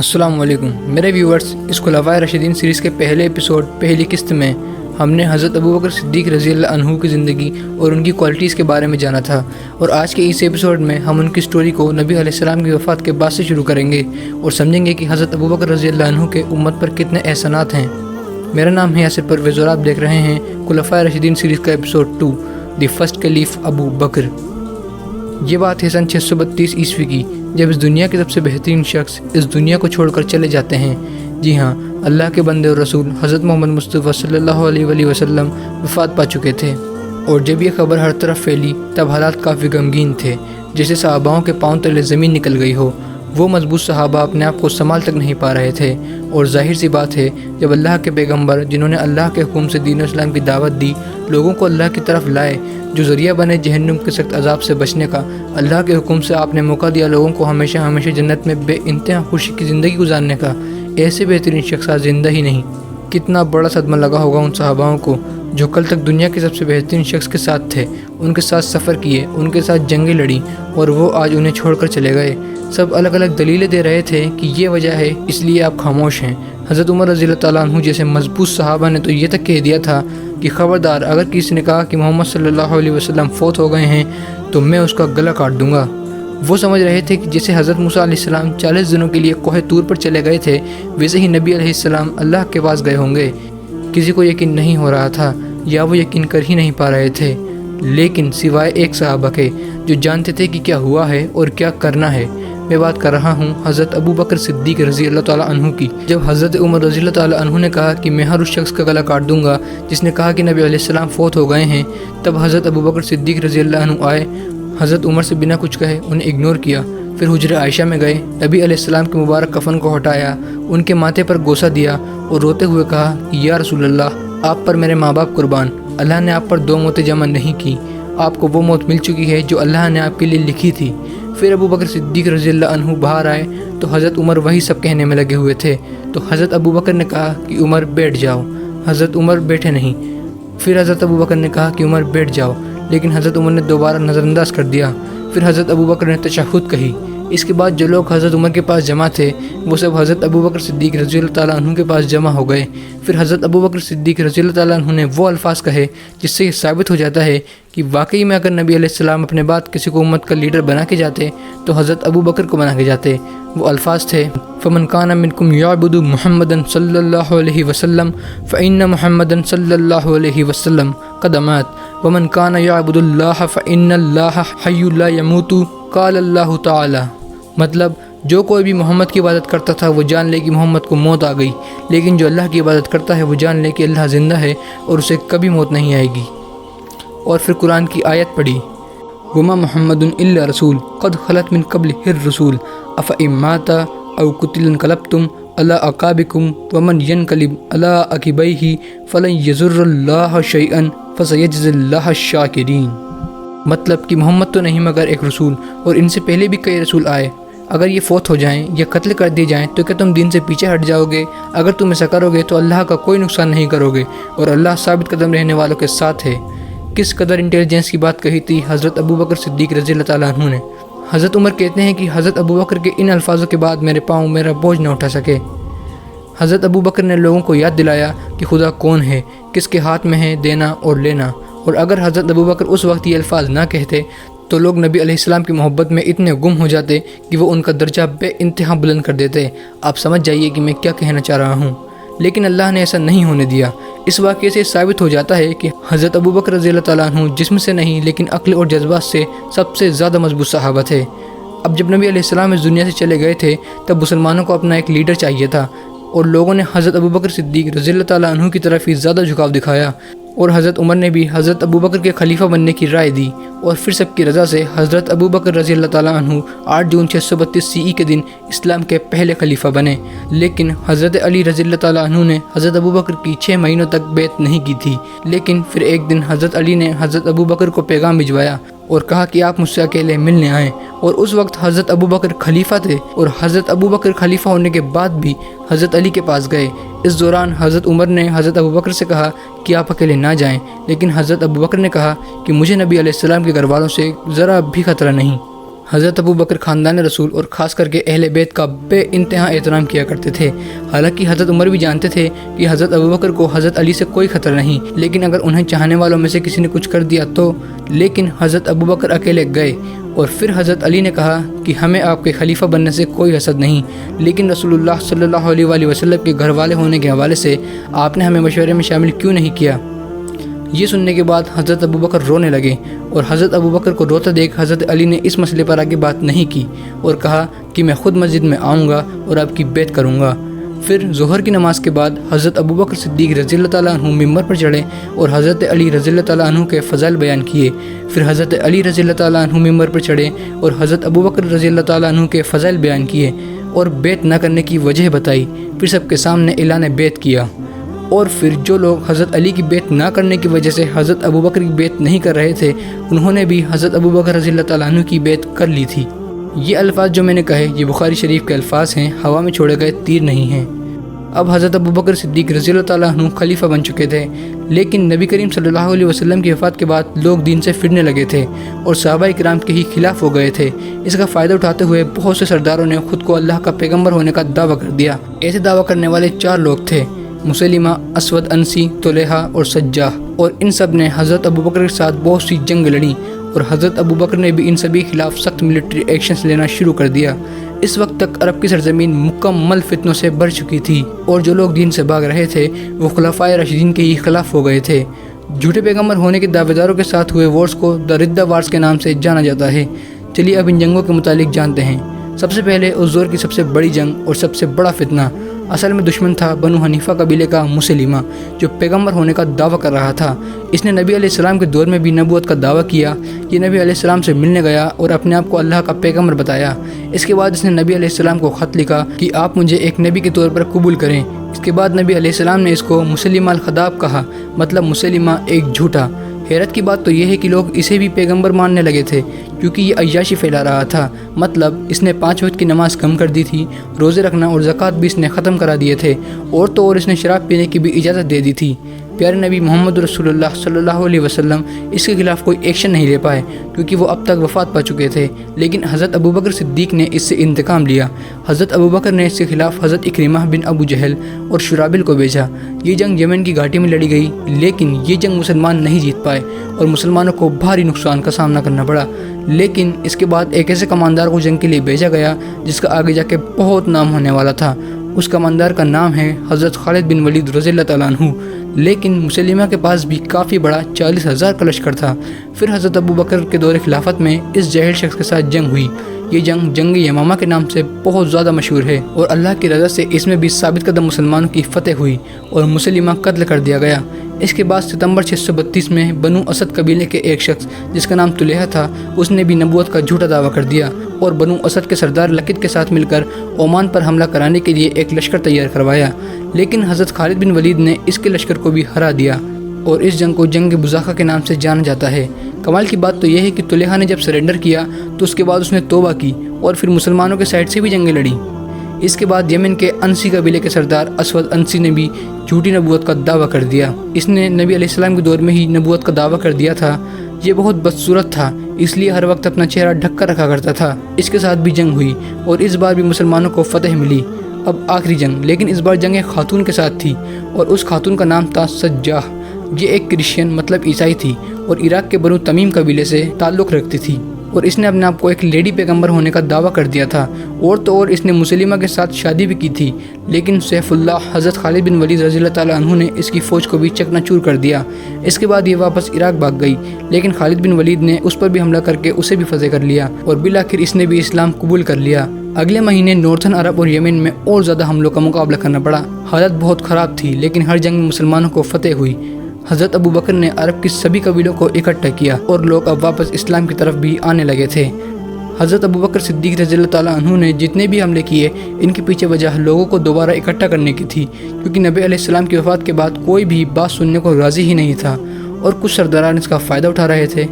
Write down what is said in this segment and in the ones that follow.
السلام علیکم میرے ویورز، اس خلفائے راشدین سیریز کے پہلے ایپیسوڈ پہلی قسط میں ہم نے حضرت ابوبکر صدیق رضی اللہ عنہ کی زندگی اور ان کی کوالٹیز کے بارے میں جانا تھا، اور آج کے اس ایپیسوڈ میں ہم ان کی سٹوری کو نبی علیہ السلام کی وفات کے بعد سے شروع کریں گے اور سمجھیں گے کہ حضرت ابوبکر رضی اللہ عنہ کے امت پر کتنے احسانات ہیں۔ میرا نام ہے یاسر پرویز اور آپ دیکھ رہے ہیں خلفائے راشدین سیریز کا ایپیسوڈ 2 دی فرسٹ کلیف ابو بکر۔ یہ بات ہے سن 632 عیسوی کی، جب اس دنیا کے سب سے بہترین شخص اس دنیا کو چھوڑ کر چلے جاتے ہیں۔ جی ہاں، اللہ کے بندے اور رسول حضرت محمد مصطفیٰ صلی اللہ علیہ وآلہ وسلم وفات پا چکے تھے، اور جب یہ خبر ہر طرف پھیلی تب حالات کافی غمگین تھے، جیسے صحاباؤں کے پاؤں تلے زمین نکل گئی ہو۔ وہ مضبوط صحابہ اپنے آپ کو سنبھال تک نہیں پا رہے تھے، اور ظاہر سی بات ہے جب اللہ کے پیغمبر جنہوں نے اللہ کے حکم سے دین اسلام کی دعوت دی، لوگوں کو اللہ کی طرف لائے، جو ذریعہ بنے جہنم کے سخت عذاب سے بچنے کا، اللہ کے حکم سے آپ نے موقع دیا لوگوں کو ہمیشہ ہمیشہ جنت میں بے انتہا خوشی کی زندگی گزارنے کا، ایسے بہترین شخص آج زندہ ہی نہیں۔ کتنا بڑا صدمہ لگا ہوگا ان صحاباؤں کو جو کل تک دنیا کے سب سے بہترین شخص کے ساتھ تھے، ان کے ساتھ سفر کیے، ان کے ساتھ جنگیں لڑیں، اور وہ آج انہیں چھوڑ کر چلے گئے۔ سب الگ الگ دلیلیں دے رہے تھے کہ یہ وجہ ہے اس لیے آپ خاموش ہیں۔ حضرت عمر رضی اللہ تعالیٰ عنہ جیسے مضبوط صحابہ نے تو یہ تک کہہ دیا تھا کہ خبردار اگر کسی نے کہا کہ محمد صلی اللہ علیہ وسلم فوت ہو گئے ہیں تو میں اس کا گلا کاٹ دوں گا۔ وہ سمجھ رہے تھے کہ جیسے حضرت موسیٰ علیہ السلام 40 دنوں کے لیے کوہ طور پر چلے گئے تھے، ویسے ہی نبی علیہ السلام اللہ کے پاس گئے ہوں گے۔ کسی کو یقین نہیں ہو رہا تھا، یا وہ یقین کر ہی نہیں پا رہے تھے، لیکن سوائے ایک صحابہ کے جو جانتے تھے کہ کیا ہوا ہے اور کیا کرنا ہے۔ میں بات کر رہا ہوں حضرت ابوبکر صدیق رضی اللہ تعالیٰ عنہ کی۔ جب حضرت عمر رضی اللہ تعالیٰ عنہ نے کہا کہ میں ہر اس شخص کا گلا کاٹ دوں گا جس نے کہا کہ نبی علیہ السلام فوت ہو گئے ہیں، تب حضرت ابوبکر صدیق رضی اللہ عنہ آئے، حضرت عمر سے بنا کچھ کہے انہیں اگنور کیا، پھر حجرہ عائشہ میں گئے، نبی علیہ السلام کے مبارک کفن کو ہٹایا، ان کے ماتھے پر گوسہ دیا اور روتے ہوئے کہا کہ یا رسول اللہ، آپ پر میرے ماں باپ قربان، اللہ نے آپ پر 2 موتیں جمع نہیں کی، آپ کو وہ موت مل چکی ہے جو اللہ نے آپ کے لیے لکھی تھی۔ پھر ابوبکر صدیق رضی اللہ عنہ باہر آئے تو حضرت عمر وہی سب کہنے میں لگے ہوئے تھے، تو حضرت ابوبکر نے کہا کہ عمر بیٹھ جاؤ، حضرت عمر بیٹھے نہیں۔ پھر حضرت ابوبکر نے کہا کہ عمر بیٹھ جاؤ، لیکن حضرت عمر نے دوبارہ نظر انداز کر دیا۔ پھر حضرت ابوبکر نے تشہد کہی۔ اس کے بعد جو لوگ حضرت عمر کے پاس جمع تھے وہ سب حضرت ابوبکر صدیق رضی اللہ تعالیٰ عنہ کے پاس جمع ہو گئے۔ پھر حضرت ابوبکر صدیق رضی اللہ تعالیٰ عنہ نے وہ الفاظ کہے جس سے یہ ثابت ہو جاتا ہے کہ واقعی میں اگر نبی علیہ السلام اپنے بعد کسی کو امت کا لیڈر بنا کے جاتے تو حضرت ابوبکر کو بنا کے جاتے۔ وہ الفاظ تھے فمن کان منکم یعبد محمدا صلی اللہ علیہ وسلم فإن محمدا صلی اللہ علیہ وسلم قد مات ومن کان یعبد اللہ فإن اللہ حی لا یموت قال اللہ تعالی۔ مطلب جو کوئی بھی محمد کی عبادت کرتا تھا وہ جان لے کہ محمد کو موت آ گئی، لیکن جو اللہ کی عبادت کرتا ہے وہ جان لے کہ اللہ زندہ ہے اور اسے کبھی موت نہیں آئے گی۔ اور پھر قرآن کی آیت پڑھی وما محمد الا رسول قد خلت من قبلہ الرسول افإن مات او قتل انقلبتم علی اعقابکم ومن ینقلب علی عقبیہ فلن یضر اللہ شیئا فسیجزی اللہ الشاکرین۔ مطلب کہ محمد تو نہیں مگر ایک رسول، اور ان سے پہلے بھی کئی رسول آئے، اگر یہ فوت ہو جائیں یا قتل کر دیے جائیں تو کیا تم دین سے پیچھے ہٹ جاؤ گے؟ اگر تم ایسا کرو گے تو اللہ کا کوئی نقصان نہیں کرو گے، اور اللہ ثابت قدم رہنے والوں کے ساتھ ہے۔ کس قدر انٹیلیجنس کی بات کہی تھی حضرت ابوبکر صدیق رضی اللہ تعالیٰ عنہ نے۔ حضرت عمر کہتے ہیں کہ حضرت ابوبکر کے ان الفاظوں کے بعد میرے پاؤں میرا بوجھ نہ اٹھا سکے۔ حضرت ابوبکر نے لوگوں کو یاد دلایا کہ خدا کون ہے، کس کے ہاتھ میں ہے دینا اور لینا، اور اگر حضرت ابوبکر اس وقت یہ الفاظ نہ کہتے تو لوگ نبی علیہ السلام کی محبت میں اتنے گم ہو جاتے کہ وہ ان کا درجہ بے انتہا بلند کر دیتے۔ آپ سمجھ جائیے کہ میں کیا کہنا چاہ رہا ہوں، لیکن اللہ نے ایسا نہیں ہونے دیا۔ اس واقعے سے ثابت ہو جاتا ہے کہ حضرت ابوبکر رضی اللہ تعالیٰ عنہ جسم سے نہیں لیکن عقل اور جذبات سے سب سے زیادہ مضبوط صحابہ تھے۔ اب جب نبی علیہ السلام اس دنیا سے چلے گئے تھے تب مسلمانوں کو اپنا ایک لیڈر چاہیے تھا، اور لوگوں نے حضرت ابوبکر صدیق رضی اللہ تعالیٰ عنہ کی طرف ہی زیادہ جھکاؤ دکھایا، اور حضرت عمر نے بھی حضرت ابوبکر کے خلیفہ بننے کی رائے دی، اور پھر سب کی رضا سے حضرت ابوبکر رضی اللہ تعالیٰ عنہ 8 جون 632 CE کے دن اسلام کے پہلے خلیفہ بنے۔ لیکن حضرت علی رضی اللہ تعالیٰ عنہ نے حضرت ابوبکر کی 6 مہینوں تک بیعت نہیں کی تھی، لیکن پھر ایک دن حضرت علی نے حضرت ابوبکر کو پیغام بھجوایا اور کہا کہ آپ مجھ سے اکیلے ملنے آئیں، اور اس وقت حضرت ابوبکر خلیفہ تھے، اور حضرت ابوبکر خلیفہ ہونے کے بعد بھی حضرت علی کے پاس گئے۔ اس دوران حضرت عمر نے حضرت ابوبکر سے کہا کہ آپ اکیلے نہ جائیں، لیکن حضرت ابوبکر نے کہا کہ مجھے نبی علیہ السلام کے گھر والوں سے ذرا بھی خطرہ نہیں۔ حضرت ابو بکر خاندان رسول اور خاص کر کے اہل بیت کا بے انتہا احترام کیا کرتے تھے۔ حالانکہ حضرت عمر بھی جانتے تھے کہ حضرت ابو بکر کو حضرت علی سے کوئی خطر نہیں، لیکن اگر انہیں چاہنے والوں میں سے کسی نے کچھ کر دیا تو۔ لیکن حضرت ابو بکر اکیلے گئے اور پھر حضرت علی نے کہا کہ ہمیں آپ کے خلیفہ بننے سے کوئی حسد نہیں، لیکن رسول اللہ صلی اللہ علیہ وآلہ وسلم کے گھر والے ہونے کے حوالے سے آپ نے ہمیں مشورے میں شامل کیوں نہیں کیا؟ یہ سننے کے بعد حضرت ابو بکر رونے لگے، اور حضرت ابو بکر کو روتا دیکھ حضرت علی نے اس مسئلے پر آگے بات نہیں کی اور کہا کہ میں خود مسجد میں آؤں گا اور آپ کی بیعت کروں گا۔ پھر ظہر کی نماز کے بعد حضرت ابو بکر صدیق رضی اللہ تعالیٰ عنہ ممبر پر چڑھے اور حضرت علی رضی اللہ تعالیٰ عنہ کے فضائل بیان کیے۔ پھر حضرت علی رضی اللہ تعالیٰ عنہ ممبر پر چڑھے اور حضرت ابو بکر رضی اللہ تعالیٰ عنہ کے فضائل بیان کیے اور بیعت نہ کرنے کی وجہ بتائی۔ پھر سب کے سامنے اعلان بیعت کیا، اور پھر جو لوگ حضرت علی کی بیعت نہ کرنے کی وجہ سے حضرت ابو بکر کی بیعت نہیں کر رہے تھے، انہوں نے بھی حضرت ابو بکر رضی اللہ تعالیٰ عنہ کی بیعت کر لی تھی۔ یہ الفاظ جو میں نے کہے یہ بخاری شریف کے الفاظ ہیں، ہوا میں چھوڑے گئے تیر نہیں ہیں۔ اب حضرت ابو بکر صدیق رضی اللہ تعالیٰ عنہ خلیفہ بن چکے تھے، لیکن نبی کریم صلی اللہ علیہ وسلم کی وفات کے بعد لوگ دین سے پھرنے لگے تھے اور صحابہ کرام کے ہی خلاف ہو گئے تھے۔ اس کا فائدہ اٹھاتے ہوئے بہت سے سرداروں نے خود کو اللہ کا پیغمبر ہونے کا دعویٰ کر دیا۔ ایسے دعویٰ کرنے والے 4 لوگ تھے: مسلمہ، اسود انسی، طلحہ اور سجاح، اور ان سب نے حضرت ابو بکر کے ساتھ بہت سی جنگ لڑیں، اور حضرت ابو بکر نے بھی ان سبھی خلاف سخت ملٹری ایکشنز لینا شروع کر دیا۔ اس وقت تک عرب کی سرزمین مکمل فتنوں سے بھر چکی تھی، اور جو لوگ دین سے بھاگ رہے تھے وہ خلفائے راشدین کے ہی خلاف ہو گئے تھے۔ جھوٹے پیغمبر ہونے کے دعوے داروں کے ساتھ ہوئے وارز کو دا ردہ وارز کے نام سے جانا جاتا ہے۔ چلیے اب ان جنگوں کے متعلق جانتے ہیں۔ سب سے پہلے اس دور کی سب سے بڑی جنگ اور سب سے بڑا فتنہ، اصل میں دشمن تھا بنو حنیفہ قبیلے کا مسلمہ، جو پیغمبر ہونے کا دعویٰ کر رہا تھا۔ اس نے نبی علیہ السلام کے دور میں بھی نبوت کا دعویٰ کیا۔ یہ نبی علیہ السلام سے ملنے گیا اور اپنے آپ کو اللہ کا پیغمبر بتایا۔ اس کے بعد اس نے نبی علیہ السلام کو خط لکھا کہ آپ مجھے ایک نبی کے طور پر قبول کریں۔ اس کے بعد نبی علیہ السلام نے اس کو مسلمہ الخداب کہا، مطلب مسلمہ ایک جھوٹا۔ حیرت کی بات تو یہ ہے کہ لوگ اسے بھی پیغمبر ماننے لگے تھے، کیونکہ یہ عیاشی پھیلا رہا تھا۔ مطلب اس نے 5 وقت کی نماز کم کر دی تھی، روزے رکھنا اور زکوٰۃ بھی اس نے ختم کرا دیے تھے، اور تو اور اس نے شراب پینے کی بھی اجازت دے دی تھی۔ پیارے نبی محمد رسول اللہ صلی اللہ علیہ وسلم اس کے خلاف کوئی ایکشن نہیں لے پائے، کیونکہ وہ اب تک وفات پا چکے تھے۔ لیکن حضرت ابو بکر صدیق نے اس سے انتقام لیا۔ حضرت ابو بکر نے اس کے خلاف حضرت اکرمہ بن ابو جہل اور شرابل کو بھیجا۔ یہ جنگ یمن کی گھاٹی میں لڑی گئی، لیکن یہ جنگ مسلمان نہیں جیت پائے اور مسلمانوں کو بھاری نقصان کا سامنا کرنا پڑا۔ لیکن اس کے بعد ایک ایسے کماندار کو جنگ کے لیے بھیجا گیا جس کا آگے جا کے بہت نام ہونے والا تھا۔ اس کماندار کا نام ہے حضرت خالد بن ولید رضی اللہ تعالیٰ عنہ۔ لیکن مسلمہ کے پاس بھی کافی بڑا 40,000 کا لشکر تھا۔ پھر حضرت ابو بکر کے دور خلافت میں اس جاہل شخص کے ساتھ جنگ ہوئی۔ یہ جنگ جنگ یمامہ کے نام سے بہت زیادہ مشہور ہے، اور اللہ کی رضا سے اس میں بھی ثابت قدم مسلمانوں کی فتح ہوئی اور مسلمہ قتل کر دیا گیا۔ اس کے بعد ستمبر 632 میں بنو اسد قبیلے کے ایک شخص جس کا نام طلحہ تھا، اس نے بھی نبوت کا جھوٹا دعویٰ کر دیا اور بنو اسد کے سردار لقیط کے ساتھ مل کر عمان پر حملہ کرانے کے لیے ایک لشکر تیار کروایا۔ لیکن حضرت خالد بن ولید نے اس کے لشکر کو بھی ہرا دیا، اور اس جنگ کو جنگ بزاخہ کے نام سے جانا جاتا ہے۔ کمال کی بات تو یہ ہے کہ طلحہ نے جب سرنڈر کیا تو اس کے بعد اس نے توبہ کی اور پھر مسلمانوں کے سائڈ سے بھی جنگیں لڑیں۔ اس کے بعد یمن کے انسی قبیلے کے سردار اسود انسی نے بھی جھوٹی نبوت کا دعویٰ کر دیا۔ اس نے نبی علیہ السلام کے دور میں ہی نبوت کا دعویٰ کر دیا تھا۔ یہ بہت بدصورت تھا، اس لیے ہر وقت اپنا چہرہ ڈھک کر رکھا کرتا تھا۔ اس کے ساتھ بھی جنگ ہوئی اور اس بار بھی مسلمانوں کو فتح ملی۔ اب آخری جنگ، لیکن اس بار جنگ ایک خاتون کے ساتھ تھی، اور اس خاتون کا نام تھا سجاح۔ یہ ایک کرسچین مطلب عیسائی تھی اور عراق کے بنو تمیم قبیلے سے تعلق رکھتی تھی، اور اس نے اپنے آپ کو ایک لیڈی پیغمبر ہونے کا دعویٰ کر دیا تھا، اور تو اور اس نے مسلمہ کے ساتھ شادی بھی کی تھی۔ لیکن سیف اللہ حضرت خالد بن ولید رضی اللہ تعالیٰ عنہ نے اس کی فوج کو بھی چکنا چور کر دیا۔ اس کے بعد یہ واپس عراق بھاگ گئی، لیکن خالد بن ولید نے اس پر بھی حملہ کر کے اسے بھی فتح کر لیا، اور بالآخر اس نے بھی اسلام قبول کر لیا۔ اگلے مہینے نارتھن عرب اور یمن میں اور زیادہ حملوں کا مقابلہ کرنا پڑا۔ حالت بہت خراب تھی، لیکن ہر جنگ میں مسلمانوں کو فتح ہوئی۔ حضرت ابو بکر نے عرب کی سبھی قبیلوں کو اکٹھا کیا، اور لوگ اب واپس اسلام کی طرف بھی آنے لگے تھے۔ حضرت ابو بکر صدیق رضی اللہ تعالیٰ عنہ نے جتنے بھی حملے کیے، ان کے پیچھے وجہ لوگوں کو دوبارہ اکٹھا کرنے کی تھی، کیونکہ نبی علیہ السلام کی وفات کے بعد کوئی بھی بات سننے کو راضی ہی نہیں تھا، اور کچھ سرداران اس کا فائدہ اٹھا رہے تھے۔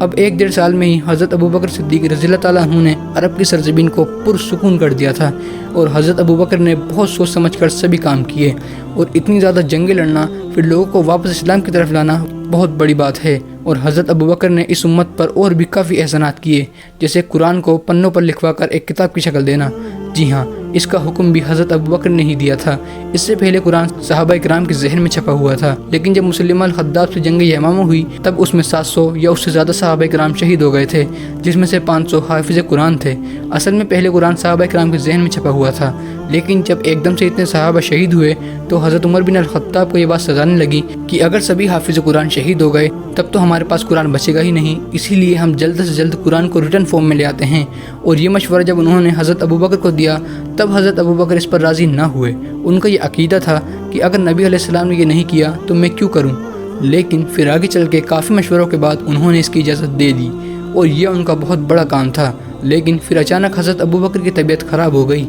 اب 1-1.5 سال میں ہی حضرت ابو بکر صدیق رضی اللہ تعالیٰ عنہ نے عرب کی سرزمین کو پرسکون کر دیا تھا، اور حضرت ابو بکر نے بہت سوچ سمجھ کر سبھی کام کیے، اور اتنی زیادہ جنگیں لڑنا، پھر لوگوں کو واپس اسلام کی طرف لانا بہت بڑی بات ہے، اور حضرت ابوبکر نے اس امت پر اور بھی کافی احسانات کیے، جیسے قرآن کو پنوں پر لکھوا کر ایک کتاب کی شکل دینا۔ جی ہاں، اس کا حکم بھی حضرت ابوبکر نے ہی دیا تھا۔ اس سے پہلے قرآن صحابہ کرام کے ذہن میں چھپا ہوا تھا، لیکن جب مسلمہ الخداب سے جنگ یمامہ ہوئی تب اس میں 700 یا اس سے زیادہ صحابہ کرام شہید ہو گئے تھے، جس میں سے 500 حافظ قرآن تھے۔ اصل میں پہلے قرآن صحابہ کرام کے ذہن میں چھپا ہوا تھا، لیکن جب ایک دم سے اتنے صحابہ شہید ہوئے تو حضرت عمر بن الخطاب کو یہ بات سزانے لگی کہ اگر سبھی حافظ قرآن شہید ہو گئے تب تو ہمارے پاس قرآن بچے گا ہی نہیں، اسی لیے ہم جلد سے جلد قرآن کو ریٹن فارم میں لے آتے ہیں۔ اور یہ مشورہ جب انہوں نے حضرت ابوبکر کو دیا تب حضرت ابوبکر اس پر راضی نہ ہوئے۔ ان کا یہ عقیدہ تھا کہ اگر نبی علیہ السلام نے یہ نہیں کیا تو میں کیوں کروں، لیکن پھر آگے چل کے کافی مشوروں کے بعد انہوں نے اس کی اجازت دے دی، اور یہ ان کا بہت بڑا کام تھا۔ لیکن پھر اچانک حضرت ابوبکر کی طبیعت خراب ہو گئی،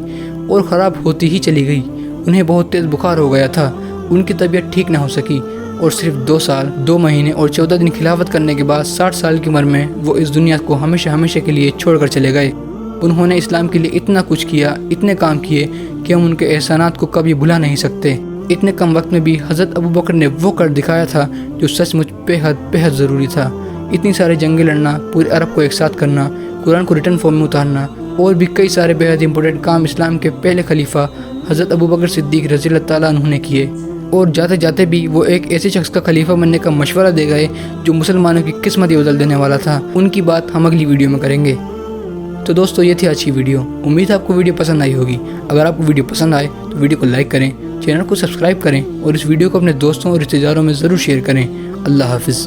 اور خراب ہوتی ہی چلی گئی۔ انہیں بہت تیز بخار ہو گیا تھا، ان کی طبیعت ٹھیک نہ ہو سکی، اور صرف 2 سال 2 مہینے اور 14 دن خلافت کرنے کے بعد 60 سال کی عمر میں وہ اس دنیا کو ہمیشہ کے لیے چھوڑ کر چلے گئے۔ انہوں نے اسلام کے لیے اتنا کچھ کیا، اتنے کام کیے کہ ہم ان کے احسانات کو کبھی بھلا نہیں سکتے۔ اتنے کم وقت میں بھی حضرت ابوبکر نے وہ کر دکھایا تھا جو سچ مچ بے حد ضروری تھا۔ اتنی سارے جنگیں لڑنا، پورے عرب کو ایک ساتھ کرنا، قرآن کو ریٹن فارم میں اتارنا، اور بھی کئی سارے بے حد امپورٹنٹ کام اسلام کے پہلے خلیفہ حضرت ابوبکر صدیق رضی اللہ تعالیٰ عنہ نے کیے۔ اور جاتے جاتے بھی وہ ایک ایسے شخص کا خلیفہ بننے کا مشورہ دے گئے جو مسلمانوں کی قسمت ہی بدل دینے والا تھا۔ ان کی بات ہم اگلی ویڈیو میں کریں گے۔ تو دوستو، یہ تھی آج کی ویڈیو۔ امید ہے آپ کو ویڈیو پسند آئی ہوگی۔ اگر آپ کو ویڈیو پسند آئے تو ویڈیو کو لائک کریں، چینل کو سبسکرائب کریں، اور اس ویڈیو کو اپنے دوستوں اور رشتہ داروں میں ضرور شیئر کریں۔ اللہ حافظ۔